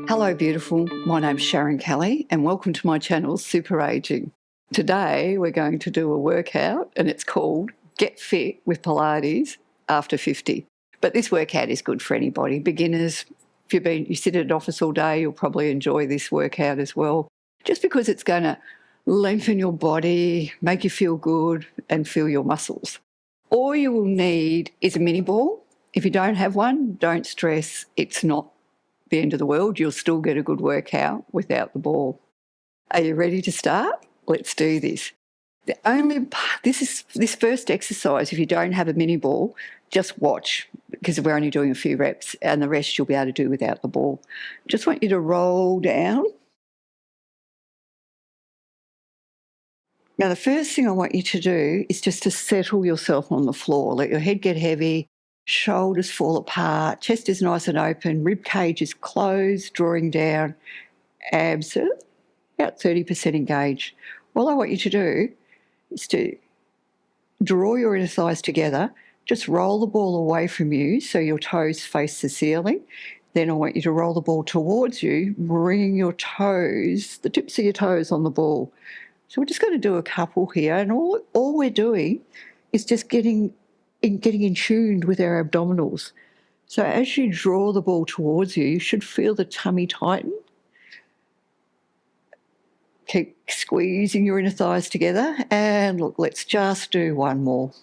Hello, beautiful. My name's Sharon Kelly, and welcome to my channel, Super Aging. Today, we're going to do a workout, and it's called Get Fit with Pilates After 50. But this workout is good for anybody. Beginners, if you sit at an office all day, you'll probably enjoy this workout as well, just because it's going to lengthen your body, make you feel good, and feel your muscles. All you will need is a mini ball. If you don't have one, don't stress. It's not the end of the world. You'll still get a good workout without the ball. Are you ready to start? Let's do this. This first exercise, if you don't have a mini ball, just watch, because we're only doing a few reps, and the rest you'll be able to do without the ball. Just want you to roll down. Now, the first thing I want you to do is just to settle yourself on the floor. Let your head get heavy, shoulders fall apart, chest is nice and open, rib cage is closed, drawing down, abs are about 30% engaged. All I want you to do is to draw your inner thighs together, just roll the ball away from you so your toes face the ceiling. Then I want you to roll the ball towards you, bringing your toes, the tips of your toes on the ball. So we're just going to do a couple here, and all we're doing is just getting in tune with our abdominals. So as you draw the ball towards you, you should feel the tummy tighten. Keep squeezing your inner thighs together, and look, let's just do one more.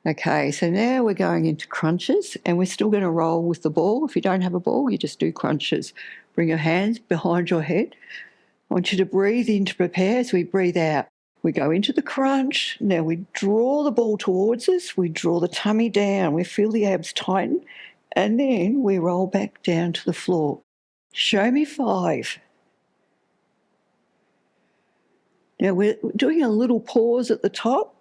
Okay, so now we're going into crunches, and we're still going to roll with the ball. If you don't have a ball, you just do crunches. Bring your hands behind your head. I want you to breathe in to prepare. As we breathe out, we go into the crunch. Now we draw the ball towards us. We draw the tummy down. We feel the abs tighten. And then we roll back down to the floor. Show me 5. Now we're doing a little pause at the top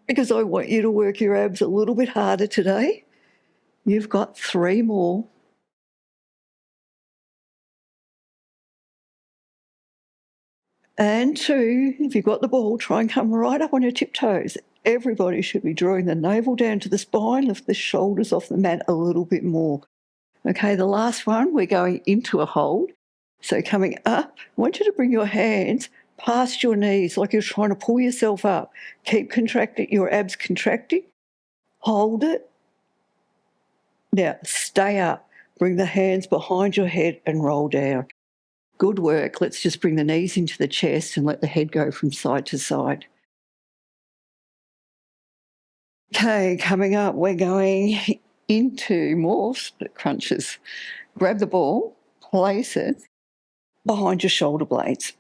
because I want you to work your abs a little bit harder today. You've got 3 more. And 2, if you've got the ball, try and come right up on your tiptoes. Everybody should be drawing the navel down to the spine, lift the shoulders off the mat a little bit more. Okay, the last one, we're going into a hold. So coming up, I want you to bring your hands past your knees like you're trying to pull yourself up. Keep contracting, your abs contracting. Hold it. Now, stay up. Bring the hands behind your head and roll down. Good work. Let's just bring the knees into the chest and let the head go from side to side. Okay, coming up, we're going into more split crunches. Grab the ball, place it behind your shoulder blades.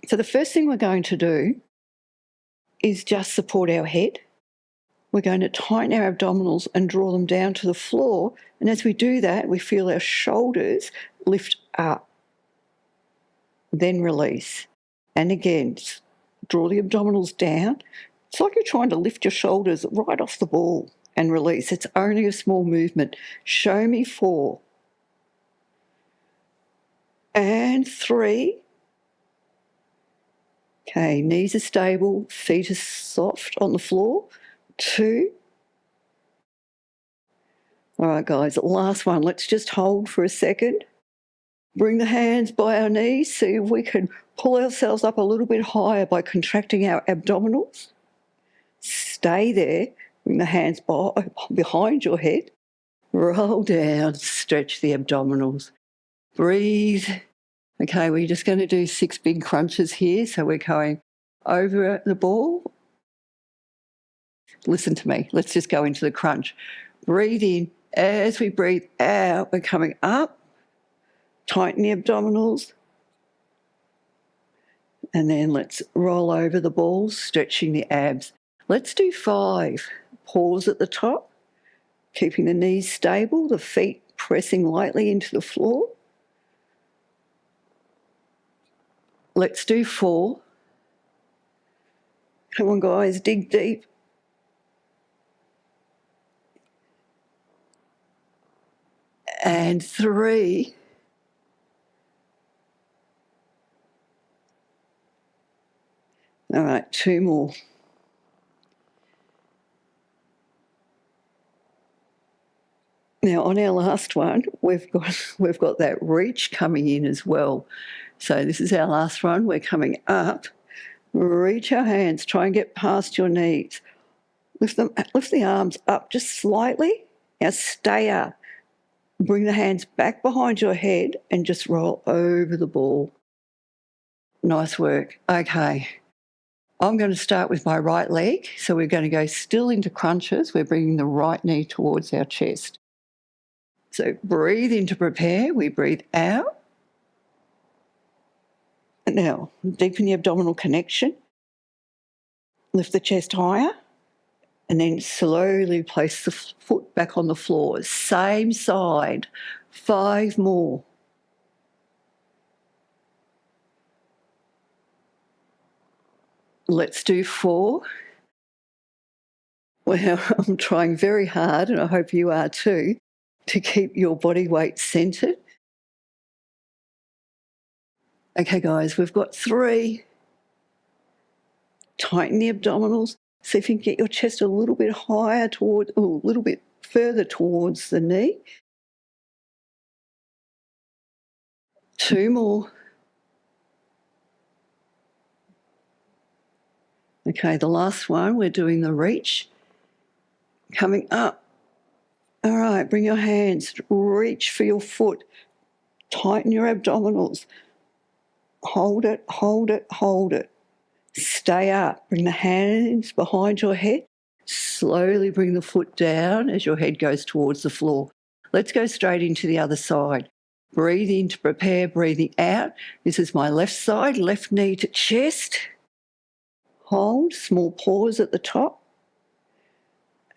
So the first thing we're going to do is just support our head. We're going to tighten our abdominals and draw them down to the floor. And as we do that, we feel our shoulders lift up, then release. And again, draw the abdominals down. It's like you're trying to lift your shoulders right off the ball and release. It's only a small movement. Show me 4. And 3. Okay, knees are stable, feet are soft on the floor. 2. All right, guys, last one. Let's just hold for a second. Bring the hands by our knees. See if we can pull ourselves up a little bit higher by contracting our abdominals. Stay there. Bring the hands behind your head. Roll down, stretch the abdominals. Breathe. Okay, we're just going to do 6 big crunches here. So we're going over the ball. Listen to me. Let's just go into the crunch. Breathe in. As we breathe out, we're coming up. Tighten the abdominals. And then let's roll over the ball, stretching the abs. Let's do 5. Pause at the top, keeping the knees stable, the feet pressing lightly into the floor. Let's do 4. Come on, guys, dig deep. And 3. All right, 2 more. Now, on our last one, we've got that reach coming in as well. So this is our last one. We're coming up. Reach our hands. Try and get past your knees. Lift the arms up just slightly. Now stay up. Bring the hands back behind your head and just roll over the ball. Nice work. Okay. I'm going to start with my right leg. So we're going to go still into crunches. We're bringing the right knee towards our chest. So breathe in to prepare. We breathe out. Now, deepen the abdominal connection. Lift the chest higher. And then slowly place the foot back on the floor. Same side. 5 more. Let's do 4. Well, I'm trying very hard, and I hope you are too, to keep your body weight centred. Okay, guys, we've got 3. Tighten the abdominals. See if you can get your chest a little bit higher a little bit further towards the knee. 2 more. Okay, the last one, we're doing the reach. Coming up. All right, bring your hands, reach for your foot. Tighten your abdominals. Hold it, hold it, hold it. Stay up. Bring the hands behind your head. Slowly bring the foot down as your head goes towards the floor. Let's go straight into the other side. Breathe in to prepare, breathing out. This is my left side, left knee to chest. Hold, small pause at the top.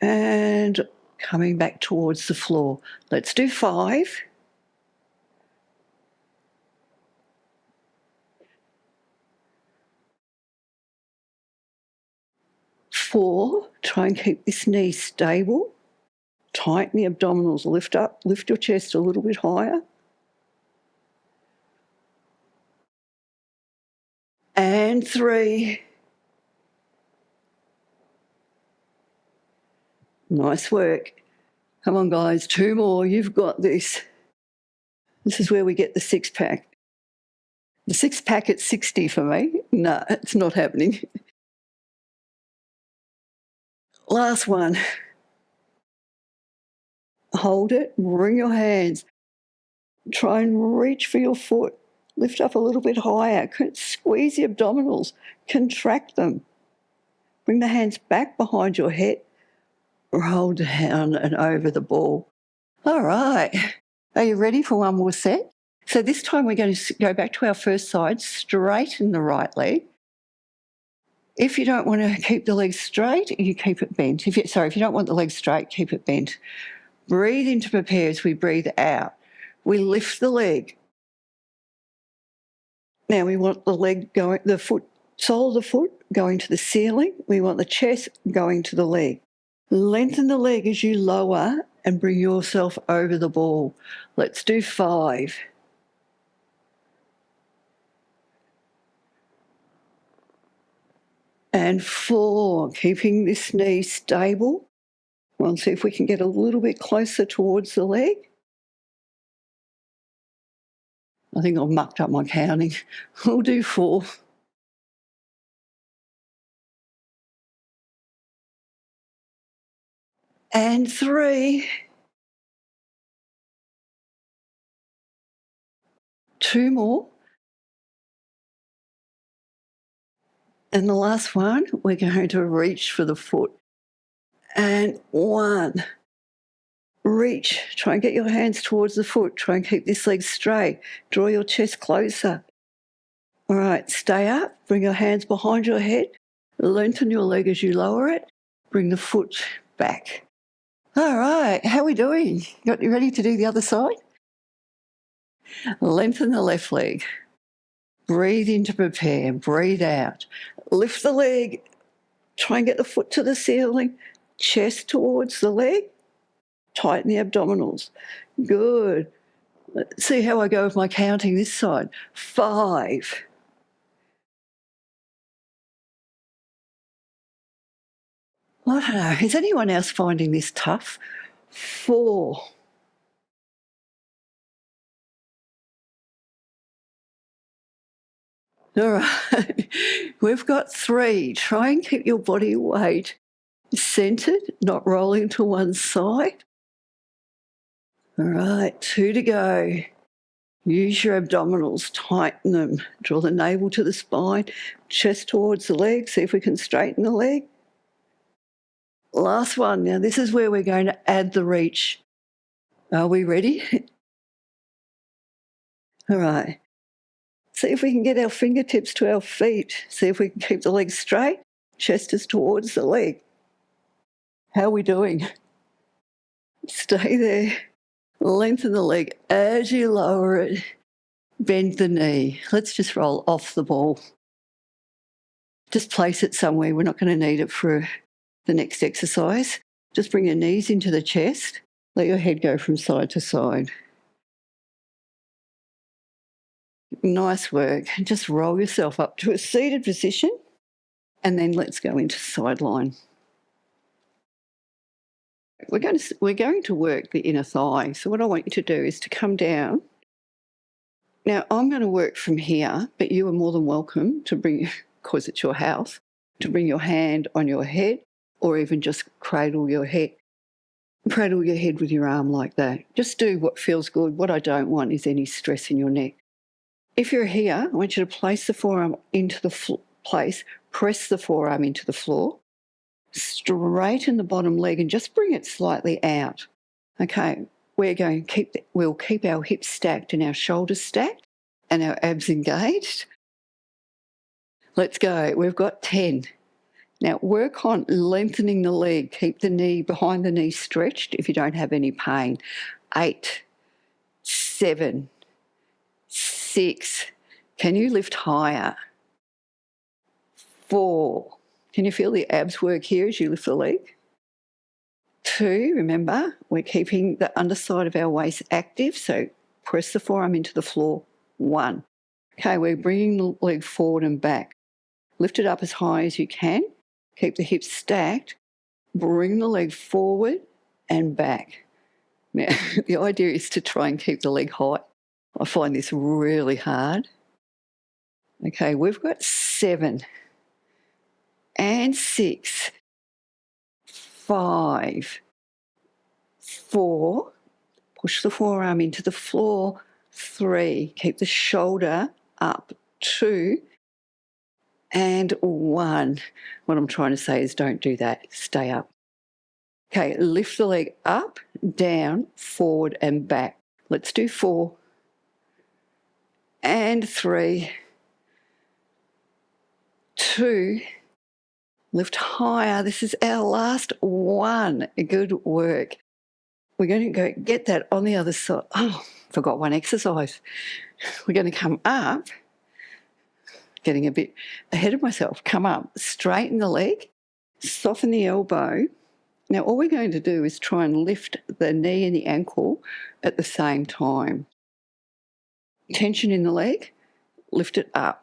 And coming back towards the floor. Let's do 5. 4, try and keep this knee stable. Tighten the abdominals, lift up, lift your chest a little bit higher. And 3. Nice work. Come on, guys, 2 more. You've got this. This is where we get the 6-pack. The 6-pack at 60 for me. No, it's not happening. Last one. Hold it, bring your hands. Try and reach for your foot. Lift up a little bit higher. Squeeze the abdominals. Contract them. Bring the hands back behind your head. Roll down and over the ball. All right. Are you ready for one more set? So this time we're going to go back to our first side, straighten the right leg. If you don't want to keep the legs straight, you keep it bent. If you don't want the legs straight, keep it bent. Breathe in to prepare as we breathe out. We lift the leg. Now we want the sole of the foot going to the ceiling. We want the chest going to the leg. Lengthen the leg as you lower and bring yourself over the ball. Let's do 5. And 4, keeping this knee stable. We'll see if we can get a little bit closer towards the leg. I think I've mucked up my counting. We'll do 4. And 3. 2 more. And the last one, we're going to reach for the foot. And 1. Reach. Try and get your hands towards the foot. Try and keep this leg straight. Draw your chest closer. All right, stay up. Bring your hands behind your head. Lengthen your leg as you lower it. Bring the foot back. All right, how are we doing? You ready to do the other side? Lengthen the left leg. Breathe in to prepare. Breathe out. Lift the leg. Try and get the foot to the ceiling. Chest towards the leg. Tighten the abdominals. Good. Let's see how I go with my counting this side. 5. I don't know. Is anyone else finding this tough? 4. All right. We've got 3. Try and keep your body weight centered, not rolling to one side. All right, 2 to go. Use your abdominals, tighten them. Draw the navel to the spine, chest towards the leg. See if we can straighten the leg. Last one. Now, this is where we're going to add the reach. Are we ready? All right. See if we can get our fingertips to our feet. See if we can keep the legs straight. Chest is towards the leg. How are we doing? Stay there. Lengthen the leg as you lower it. Bend the knee. Let's just roll off the ball. Just place it somewhere. We're not going to need it for the next exercise. Just bring your knees into the chest. Let your head go from side to side. Nice work. Just roll yourself up to a seated position and then let's go into sideline. We're going to work the inner thigh. So what I want you to do is to come down. Now, I'm going to work from here, but you are more than welcome to bring, because it's your house, to bring your hand on your head or even just cradle your head. Cradle your head with your arm like that. Just do what feels good. What I don't want is any stress in your neck. If you're here, I want you to place the forearm into the place, press the forearm into the floor, straighten the bottom leg and just bring it slightly out. Okay, we'll keep our hips stacked and our shoulders stacked and our abs engaged. Let's go. We've got 10. Now work on lengthening the leg. Keep the knee behind the knee stretched if you don't have any pain. 8, 7, 6. Can you lift higher? 4. Can you feel the abs work here as you lift the leg? 2, remember, we're keeping the underside of our waist active, so press the forearm into the floor. 1. Okay, we're bringing the leg forward and back. Lift it up as high as you can. Keep the hips stacked. Bring the leg forward and back. Now, the idea is to try and keep the leg high. I find this really hard. Okay, we've got 7 and 6, 5, 4, push the forearm into the floor, 3, keep the shoulder up, 2, and 1. What I'm trying to say is don't do that, stay up. Okay, lift the leg up, down, forward and back. Let's do 4 and 3, 2, lift higher. This is our last one. Good work. We're going to go get that on the other side. Oh, forgot one exercise. We're going to come up, getting a bit ahead of myself. Come up, straighten the leg, soften the elbow. Now, all we're going to do is try and lift the knee and the ankle at the same time. Tension in the leg, lift it up.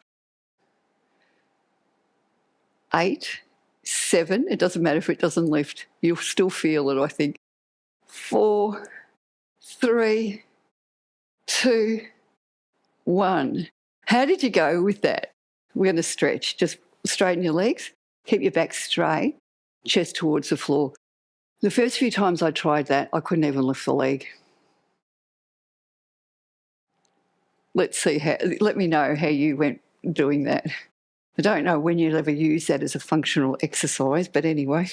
8, 7, it doesn't matter if it doesn't lift. You'll still feel it, I think. 4, 3, 2, 1. How did you go with that? We're going to stretch. Just straighten your legs, keep your back straight, chest towards the floor. The first few times I tried that, I couldn't even lift the leg. Let me know how you went doing that. I don't know when you'll ever use that as a functional exercise, but anyway,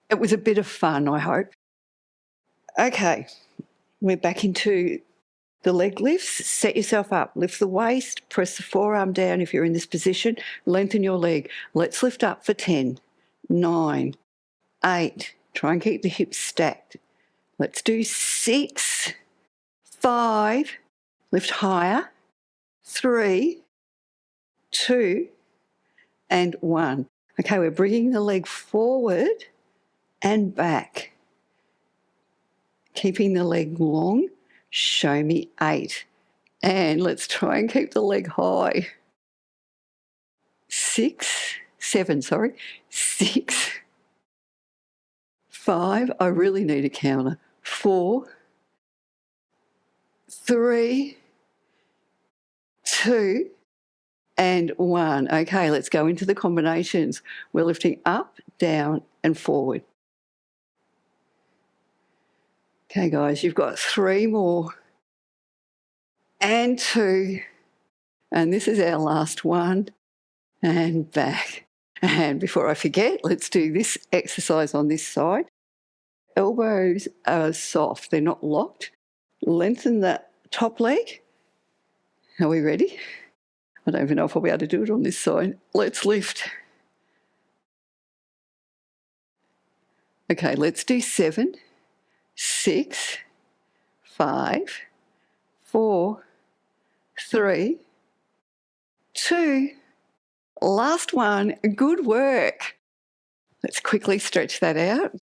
it was a bit of fun, I hope. Okay, we're back into the leg lifts. Set yourself up. Lift the waist, press the forearm down if you're in this position. Lengthen your leg. Let's lift up for 10, 9, 8. Try and keep the hips stacked. Let's do 6, 5. Lift higher. 3, 2, and 1. Okay, we're bringing the leg forward and back. Keeping the leg long, show me 8. And let's try and keep the leg high. 7, 6, 5, I really need a counter. 4, 3, 2, and 1. Okay, let's go into the combinations. We're lifting up, down, and forward. Okay, guys, you've got 3 more. And 2. And this is our last one. And back. And before I forget, let's do this exercise on this side. Elbows are soft, they're not locked. Lengthen that top leg. Are we ready? I don't even know if I'll be able to do it on this side. Let's lift. Okay, let's do 7, 6, 5, 4, 3, 2. Last one. Good work. Let's quickly stretch that out.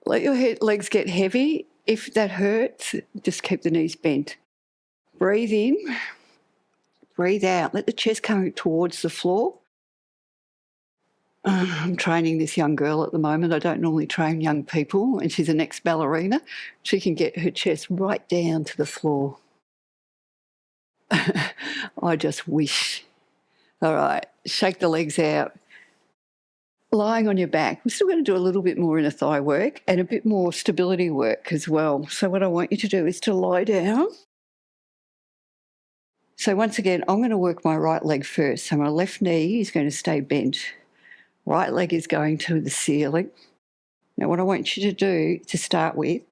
Let your legs get heavy. If that hurts, just keep the knees bent. Breathe in, breathe out. Let the chest come towards the floor. I'm training this young girl at the moment. I don't normally train young people, and she's an ex-ballerina. She can get her chest right down to the floor. I just wish. All right, shake the legs out. Lying on your back, we're still going to do a little bit more inner thigh work and a bit more stability work as well. So what I want you to do is to lie down. So once again, I'm going to work my right leg first. So my left knee is going to stay bent. Right leg is going to the ceiling. Now what I want you to do to start with,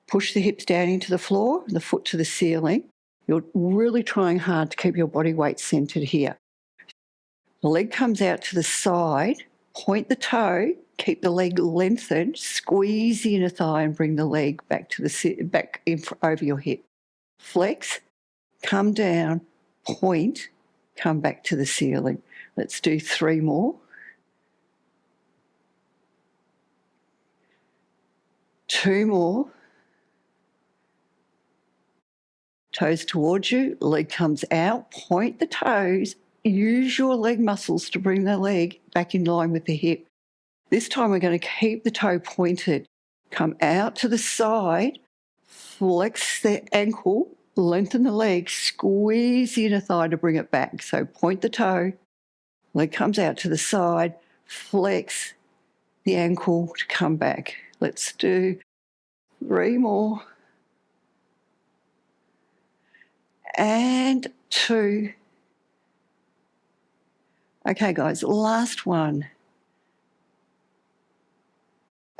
push the hips down into the floor, the foot to the ceiling. You're really trying hard to keep your body weight centered here. The leg comes out to the side, point the toe, keep the leg lengthened, squeeze the inner thigh and bring the leg back to over your hip. Flex, come down, point, come back to the ceiling. Let's do 3 more. 2 more. Toes towards you, leg comes out, point the toes, use your leg muscles to bring the leg back in line with the hip. This time we're going to keep the toe pointed. Come out to the side, flex the ankle, lengthen the leg, squeeze the inner thigh to bring it back. So point the toe, leg comes out to the side, flex the ankle to come back. Let's do 3 more. And 2. Okay, guys, last one.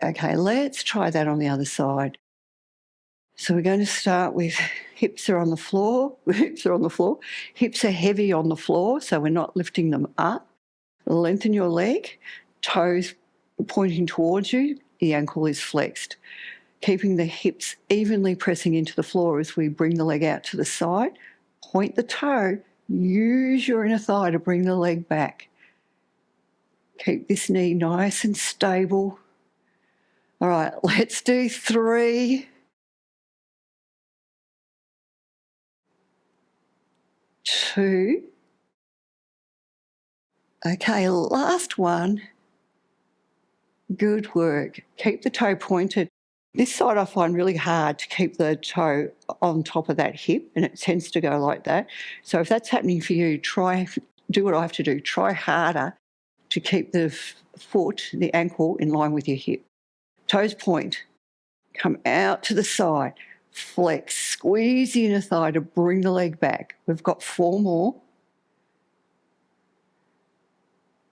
Okay, let's try that on the other side. So we're going to start with hips are on the floor. Hips are on the floor. Hips are heavy on the floor, so we're not lifting them up. Lengthen your leg, toes pointing towards you, the ankle is flexed. Keeping the hips evenly pressing into the floor as we bring the leg out to the side. Point the toe, use your inner thigh to bring the leg back. Keep this knee nice and stable. All right, let's do 3. 2. Okay, last one. Good work. Keep the toe pointed. This side I find really hard to keep the toe on top of that hip, and it tends to go like that. So if that's happening for you, do what I have to do. Try harder to keep the foot, the ankle, in line with your hip. Toes point. Come out to the side. Flex. Squeeze the inner thigh to bring the leg back. We've got 4 more.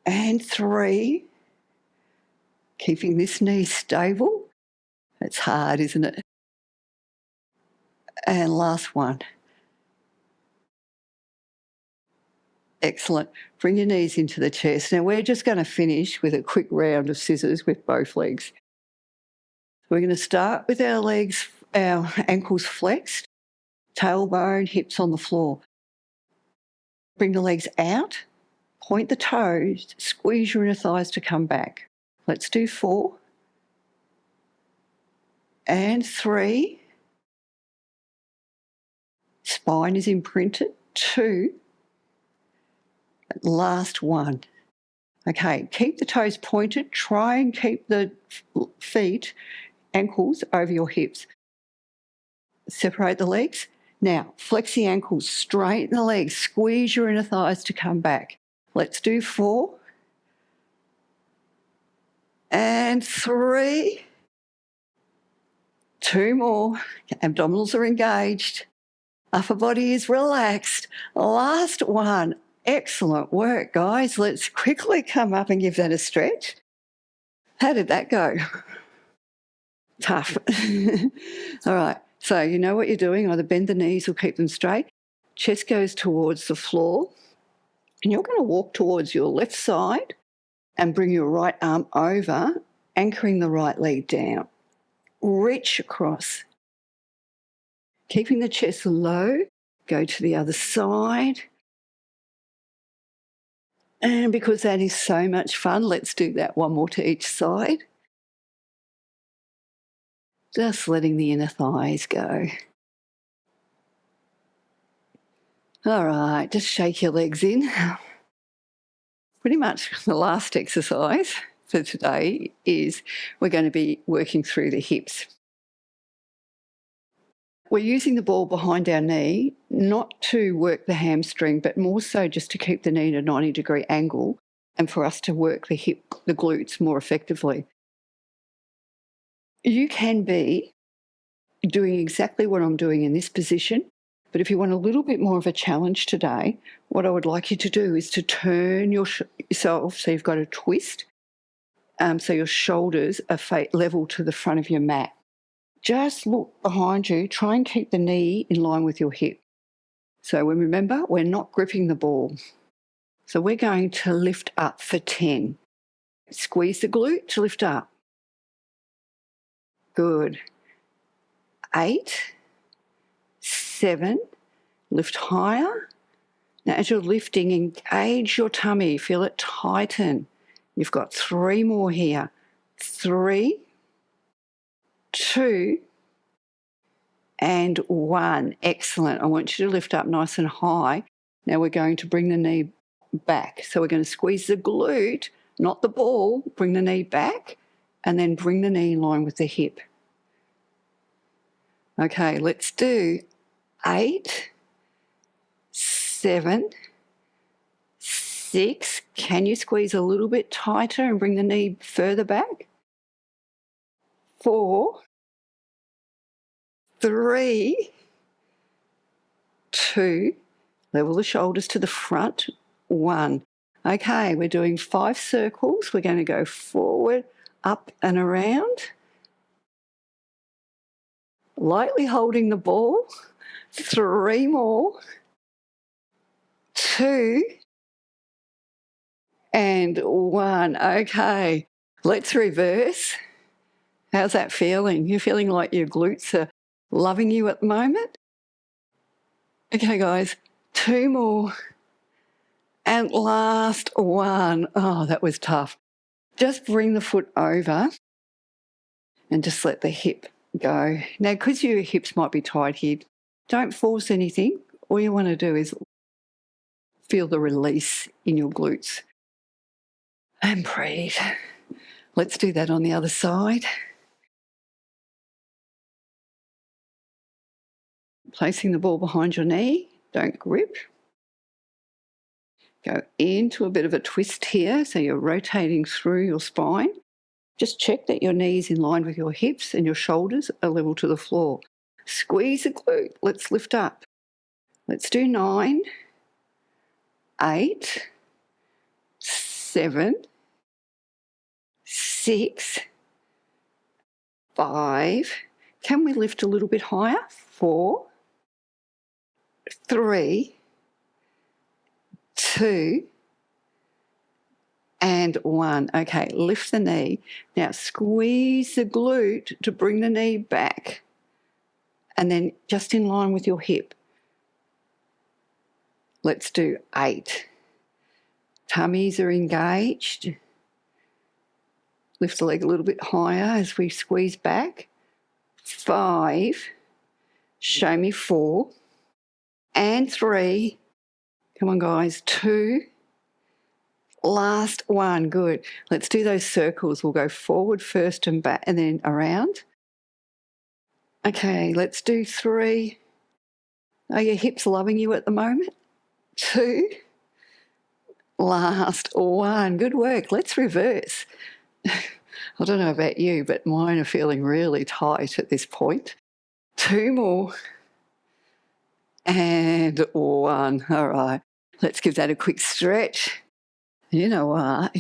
And 3. Keeping this knee stable. It's hard, isn't it? And last one. Excellent. Bring your knees into the chest. Now we're just going to finish with a quick round of scissors with both legs. We're going to start with our ankles flexed, tailbone, hips on the floor. Bring the legs out, point the toes, squeeze your inner thighs to come back. Let's do 4. And 3. Spine is imprinted. 2. Last one. Okay, keep the toes pointed. Try and keep the feet, ankles over your hips. Separate the legs. Now, flex the ankles, straighten the legs, squeeze your inner thighs to come back. Let's do 4. And 3. 2 more. Abdominals are engaged. Upper body is relaxed. Last one. Excellent work, guys. Let's quickly come up and give that a stretch. How did that go? Tough. All right. So you know what you're doing. Either bend the knees or keep them straight. Chest goes towards the floor. And you're going to walk towards your left side and bring your right arm over, anchoring the right leg down. Reach across. Keeping the chest low, go to the other side. And because that is so much fun, let's do that one more to each side. Just letting the inner thighs go. All right, just shake your legs in. Pretty much the last exercise for today is we're going to be working through the hips. We're using the ball behind our knee, not to work the hamstring, but more so just to keep the knee at a 90-degree angle and for us to work the hip, the glutes more effectively. You can be doing exactly what I'm doing in this position, but if you want a little bit more of a challenge today, what I would like you to do is to turn yourself so you've got a twist, so your shoulders are level to the front of your mat. Just look behind you, try and keep the knee in line with your hip. So remember, we're not gripping the ball. So we're going to lift up for 10. Squeeze the glute to lift up. Good. 8, 7, lift higher. Now as you're lifting, engage your tummy, feel it tighten. You've got 3 more here. 3, 2, and 1. Excellent. I want you to lift up nice and high. Now we're going to bring the knee back. So we're going to squeeze the glute, not the ball. Bring the knee back and then bring the knee in line with the hip. Okay, let's do 8, 7, 6. Can you squeeze a little bit tighter and bring the knee further back? 4, 3, 2, level the shoulders to the front, 1. Okay, we're doing 5 circles. We're going to go forward, up and around. Lightly holding the ball. 3 more. 2 and 1. Okay, let's reverse. How's that feeling? You're feeling like your glutes are loving you at the moment? Okay, guys, 2 more. And last one. Oh, that was tough. Just bring the foot over and just let the hip go. Now, because your hips might be tight here, don't force anything. All you want to do is feel the release in your glutes. And breathe. Let's do that on the other side. Placing the ball behind your knee. Don't grip. Go into a bit of a twist here, so you're rotating through your spine. Just check that your knees in line with your hips and your shoulders are level to the floor. Squeeze the glute. Let's lift up. Let's do 9, 8, 7, 6, 5. Can we lift a little bit higher? 4, 3, 2, and 1. Okay, lift the knee. Now squeeze the glute to bring the knee back and then just in line with your hip. Let's do 8. Tummies are engaged. Lift the leg a little bit higher as we squeeze back. 5. Show me 4. And 3. Come on, guys. 2. Last one. Good. Let's do those circles. We'll go forward first and back and then around. Okay, let's do 3, Are your hips loving you at the moment? 2. Last 1. Good work. Let's reverse. I don't know about you, but mine are feeling really tight at this point. 2 more. And 1. All right. Let's give that a quick stretch. You know what?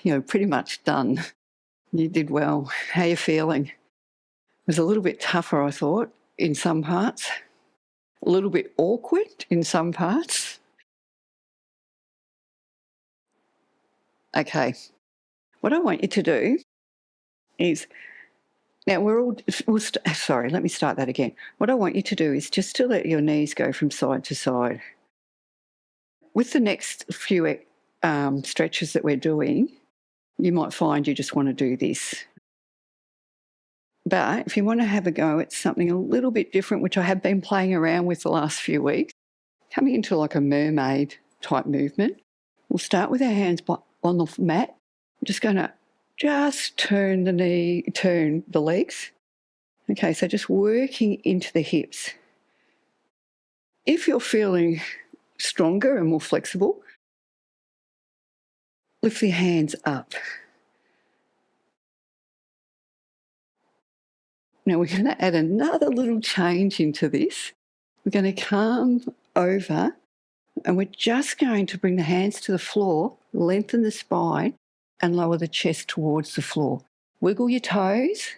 You're pretty much done. You did well. How are you feeling? It was a little bit tougher, I thought, in some parts. A little bit awkward in some parts. Okay. What I want you to do is, now sorry, let me start that again. What I want you to do is just to let your knees go from side to side. With the next few stretches that we're doing, you might find you just want to do this. But if you want to have a go at something a little bit different, which I have been playing around with the last few weeks, coming into like a mermaid type movement, we'll start with our hands on the mat. I'm just going to turn the legs. Okay, so just working into the hips. If you're feeling stronger and more flexible, lift your hands up. Now we're going to add another little change into this. We're going to come over and we're just going to bring the hands to the floor, lengthen the spine and lower the chest towards the floor. Wiggle your toes.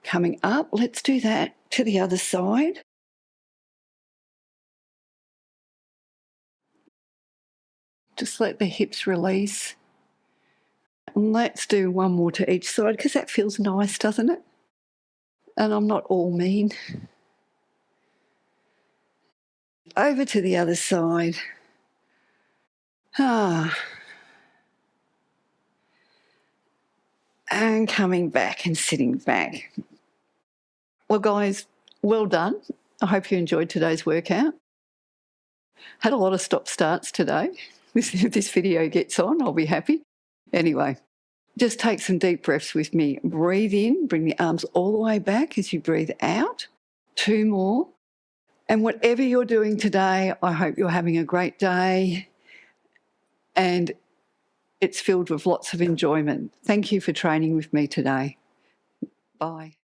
Coming up, let's do that to the other side. Just let the hips release. And let's do one more to each side because that feels nice, doesn't it? And I'm not all mean. Over to the other side. And coming back and sitting back. Well, guys, well done. I hope you enjoyed today's workout. Had a lot of stop-starts today. If this video gets on, I'll be happy. Anyway, just take some deep breaths with me. Breathe in, bring the arms all the way back as you breathe out. 2 more. And whatever you're doing today, I hope you're having a great day and it's filled with lots of enjoyment. Thank you for training with me today. Bye.